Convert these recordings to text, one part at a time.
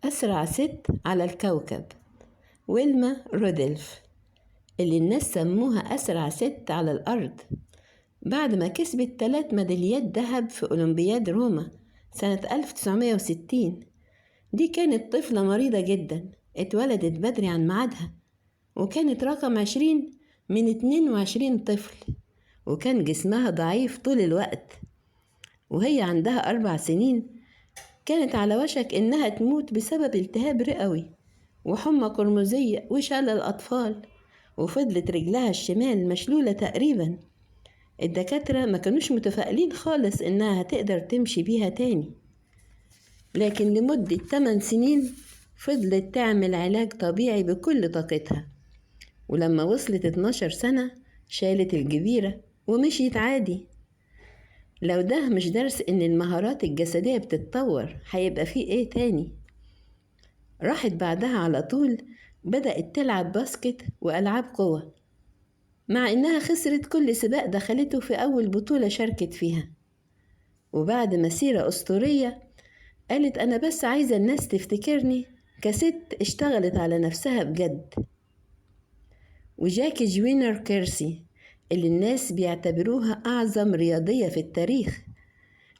أسرع ست على الكوكب، ويلما رودولف، اللي الناس سموها أسرع ست على الأرض بعد ما كسبت 3 ميداليات ذهب في أولمبياد روما سنة 1960. دي كانت طفلة مريضة جدا، اتولدت بدري عن ميعادها، وكانت رقم 20 من 22 طفل، وكان جسمها ضعيف طول الوقت. وهي عندها 4 سنين كانت على وشك إنها تموت بسبب التهاب رئوي وحمى قرمزية وشلل الأطفال، وفضلت رجلها الشمال مشلولة تقريبا. الدكاترة ما كانوش متفائلين خالص إنها هتقدر تمشي بيها تاني، لكن لمدة 8 سنين فضلت تعمل علاج طبيعي بكل طاقتها. ولما وصلت 12 سنة شالت الجبيرة ومشيت عادي. لو ده مش درس إن المهارات الجسدية بتتطور، هيبقى فيه إيه تاني؟ راحت بعدها على طول بدأت تلعب باسكت وألعاب قوة، مع إنها خسرت كل سباق دخلته في أول بطولة شاركت فيها. وبعد مسيرة أسطورية قالت أنا بس عايزة الناس تفتكرني كست اشتغلت على نفسها بجد. وجاكي جوينر كيرسي، اللي الناس بيعتبروها أعظم رياضية في التاريخ،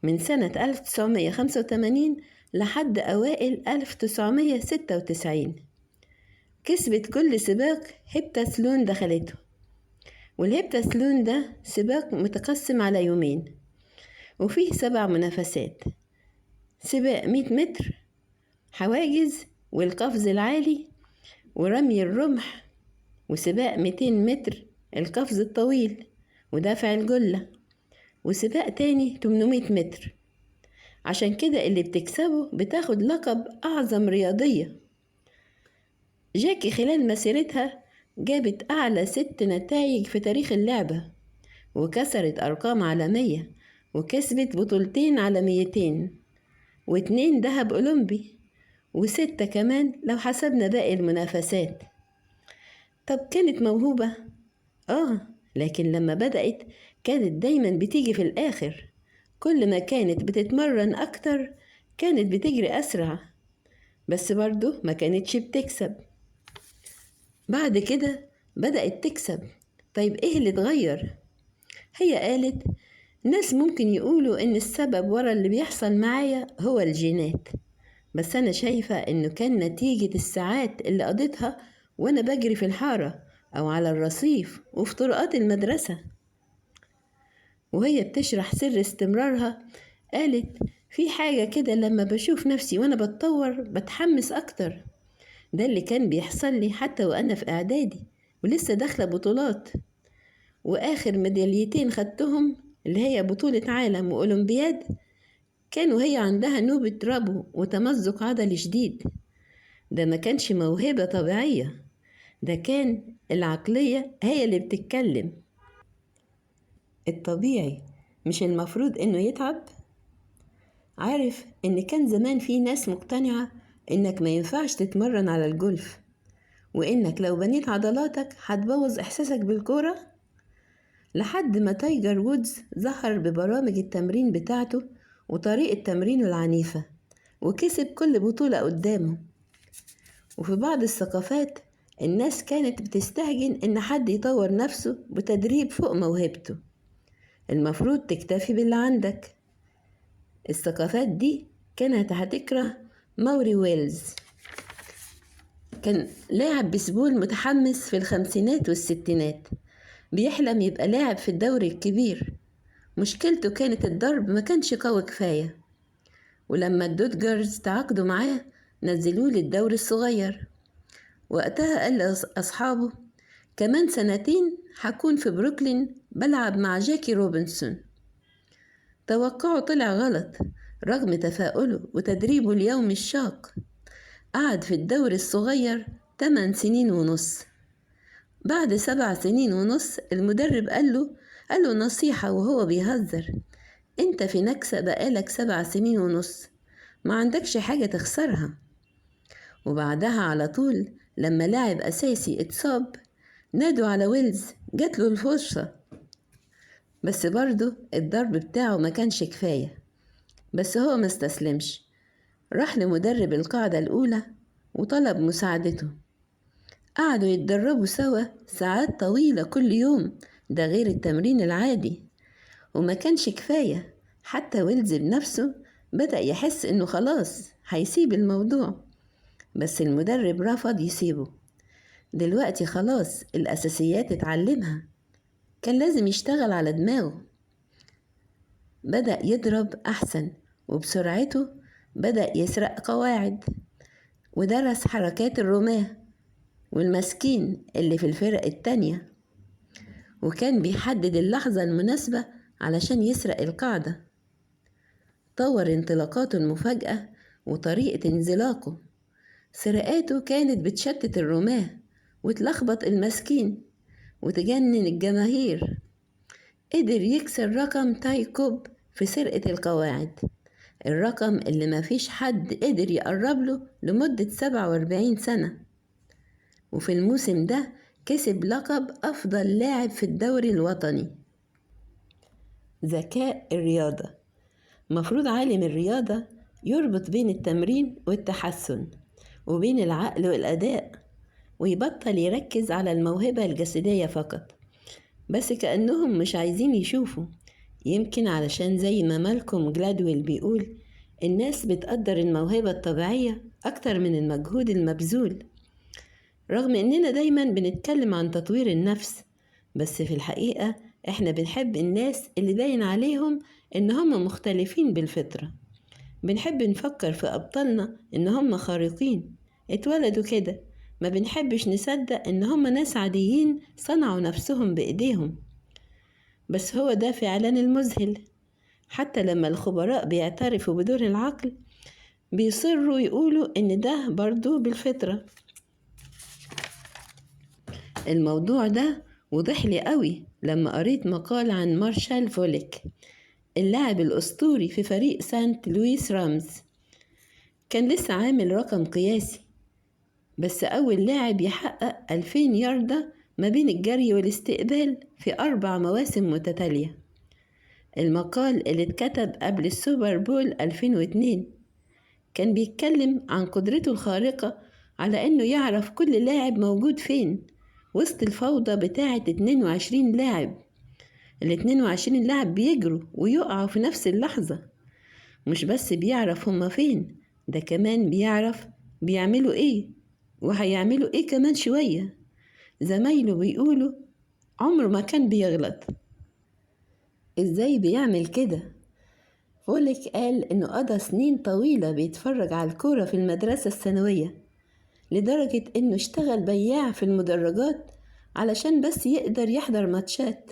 من سنة 1985 لحد أوائل 1996 كسبت كل سباق هيبتاسلون دخلته. والهيبتاسلون ده سباق متقسم على يومين، وفيه 7 منافسات: سباق 100 متر، حواجز، والقفز العالي، ورمي الرمح، وسباق 200 متر القفز الطويل ودفع الجلة، وسباق تاني 800 متر. عشان كده اللي بتكسبه بتاخد لقب أعظم رياضية. جاكي خلال مسيرتها جابت أعلى 6 نتائج في تاريخ اللعبة، وكسرت أرقام عالمية، وكسبت بطولتين عالميتين، و2 ذهب أولمبي، و6 كمان لو حسبنا باقي المنافسات. طب كانت موهوبة؟ لكن لما بدأت كانت دايما بتيجي في الآخر. كل ما كانت بتتمرن أكتر كانت بتجري أسرع، بس برضو ما كانتش بتكسب. بعد كده بدأت تكسب. طيب إيه اللي اتغير؟ هي قالت ناس ممكن يقولوا إن السبب ورا اللي بيحصل معايا هو الجينات، بس أنا شايفة إنه كان نتيجة الساعات اللي قضيتها وأنا بجري في الحارة أو على الرصيف وفي طرقات المدرسة. وهي بتشرح سر استمرارها قالت في حاجة كده لما بشوف نفسي وأنا بتطور بتحمس أكتر. ده اللي كان بيحصل لي حتى وأنا في إعدادي ولسه داخلة بطولات، وآخر ميداليتين خدتهم اللي هي بطولة عالم وأولمبياد كانوا هي عندها نوبة ربو وتمزق عضلي شديد. ده ما كانش موهبة طبيعية، ده كان العقلية هي اللي بتتكلم. الطبيعي مش المفروض إنه يتعب؟ عارف إن كان زمان في ناس مقتنعة إنك ما ينفعش تتمرن على الجولف، وإنك لو بنيت عضلاتك هتبوظ إحساسك بالكورة، لحد ما تايجر وودز ظهر ببرامج التمرين بتاعته وطريقة تمرينه العنيفة، وكسب كل بطولة قدامه. وفي بعض الثقافات الناس كانت بتستهجن إن حد يطور نفسه بتدريب فوق موهبته. المفروض تكتفي باللي عندك. الثقافات دي كانت هتكره موري ويلز، كان لاعب بيسبول متحمس في الخمسينات والستينات، بيحلم يبقى لاعب في الدوري الكبير. مشكلته كانت الضرب ما كانش قوي كفاية، ولما الدودجرز تعاقدوا معاه نزلوه للدوري الصغير. وقتها قال لأصحابه كمان 2 سنين هكون في بروكلين بلعب مع جاكي روبنسون. توقعه طلع غلط رغم تفاؤله وتدريبه اليومي الشاق. قعد في الدوري الصغير 8 سنين ونص. بعد 7 سنين ونص المدرب قال له نصيحة وهو بيهزر: انت في نكسة بقالك 7 سنين ونص، ما عندكش حاجة تخسرها. وبعدها على طول لما لاعب أساسي اتصاب نادوا على ويلز، جات له الفرصة، بس برضه الضرب بتاعه ما كانش كفاية. بس هو ما استسلمش، راح لمدرب القاعدة الأولى وطلب مساعدته. قعدوا يتدربوا سوا ساعات طويلة كل يوم، ده غير التمرين العادي. وما كانش كفاية، حتى ويلز بنفسه بدأ يحس إنه خلاص هيسيب الموضوع، بس المدرب رفض يسيبه. دلوقتي خلاص الأساسيات اتعلمها، كان لازم يشتغل على دماغه. بدأ يضرب أحسن، وبسرعته بدأ يسرق قواعد، ودرس حركات الرماة والمسكين اللي في الفرق التانية، وكان بيحدد اللحظة المناسبة علشان يسرق القاعدة. طور انطلاقاته المفاجئة وطريقة انزلاقه. سرقاته كانت بتشتت الرماة وتلخبط المسكين وتجنن الجماهير. قدر يكسر رقم تاي كوب في سرقة القواعد، الرقم اللي مفيش حد قدر يقرب له لمدة 47 سنة. وفي الموسم ده كسب لقب أفضل لاعب في الدوري الوطني. ذكاء الرياضة. مفروض عالم الرياضة يربط بين التمرين والتحسن وبين العقل والأداء، ويبطل يركز على الموهبة الجسدية فقط. بس كأنهم مش عايزين يشوفوا، يمكن علشان زي ما مالكوم جلادويل بيقول، الناس بتقدر الموهبة الطبيعية أكتر من المجهود المبذول. رغم إننا دايما بنتكلم عن تطوير النفس، بس في الحقيقة إحنا بنحب الناس اللي باين عليهم إن هم مختلفين بالفطرة. بنحب نفكر في أبطالنا إن هم خارقين، اتولدوا كده. ما بنحبش نصدق إن هم ناس عاديين صنعوا نفسهم بإيديهم. بس هو ده فعلا المذهل. حتى لما الخبراء بيعترفوا بدور العقل بيصروا يقولوا إن ده برضو بالفطرة. الموضوع ده وضح لي قوي لما قريت مقال عن مارشال فوليك، اللاعب الأسطوري في فريق سانت لويس رامز. كان لسه عامل رقم قياسي، بس أول لاعب يحقق 2000 ياردة ما بين الجري والاستقبال في 4 مواسم متتالية. المقال اللي اتكتب قبل السوبر بول 2002 كان بيتكلم عن قدرته الخارقة على إنه يعرف كل لاعب موجود فين وسط الفوضى بتاعة 22 لاعب. ال 22 لاعب بيجروا ويقعوا في نفس اللحظة. مش بس بيعرف هما فين، ده كمان بيعرف بيعملوا ايه وهيعملوا ايه كمان شوية. زمايله بيقولوا عمره ما كان بيغلط. ازاي بيعمل كده؟ فوليك قال انه قضى سنين طويلة بيتفرج على الكورة في المدرسة الثانوية، لدرجة انه اشتغل بياع في المدرجات علشان بس يقدر يحضر ماتشات.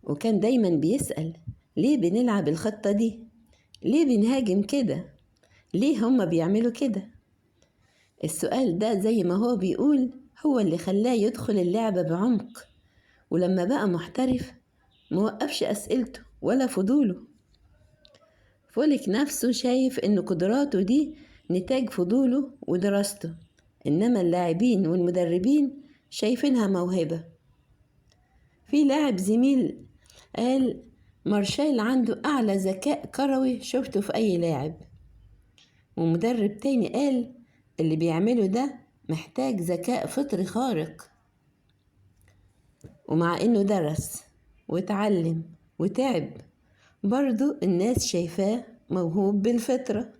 وكان دايما بيسأل ليه بنلعب الخطة دي؟ ليه بنهاجم كده؟ ليه هما بيعملوا كده؟ السؤال ده زي ما هو بيقول هو اللي خلاه يدخل اللعبة بعمق، ولما بقى محترف موقفش أسئلته ولا فضوله. فوليك نفسه شايف إن قدراته دي نتاج فضوله ودراسته، إنما اللاعبين والمدربين شايفينها موهبة. في لاعب زميل قال مارشال عنده أعلى ذكاء كروي شفته في أي لاعب، ومدرب تاني قال اللي بيعمله ده محتاج ذكاء فطري خارق. ومع إنه درس وتعلم وتعب، برضو الناس شايفاه موهوب بالفطرة.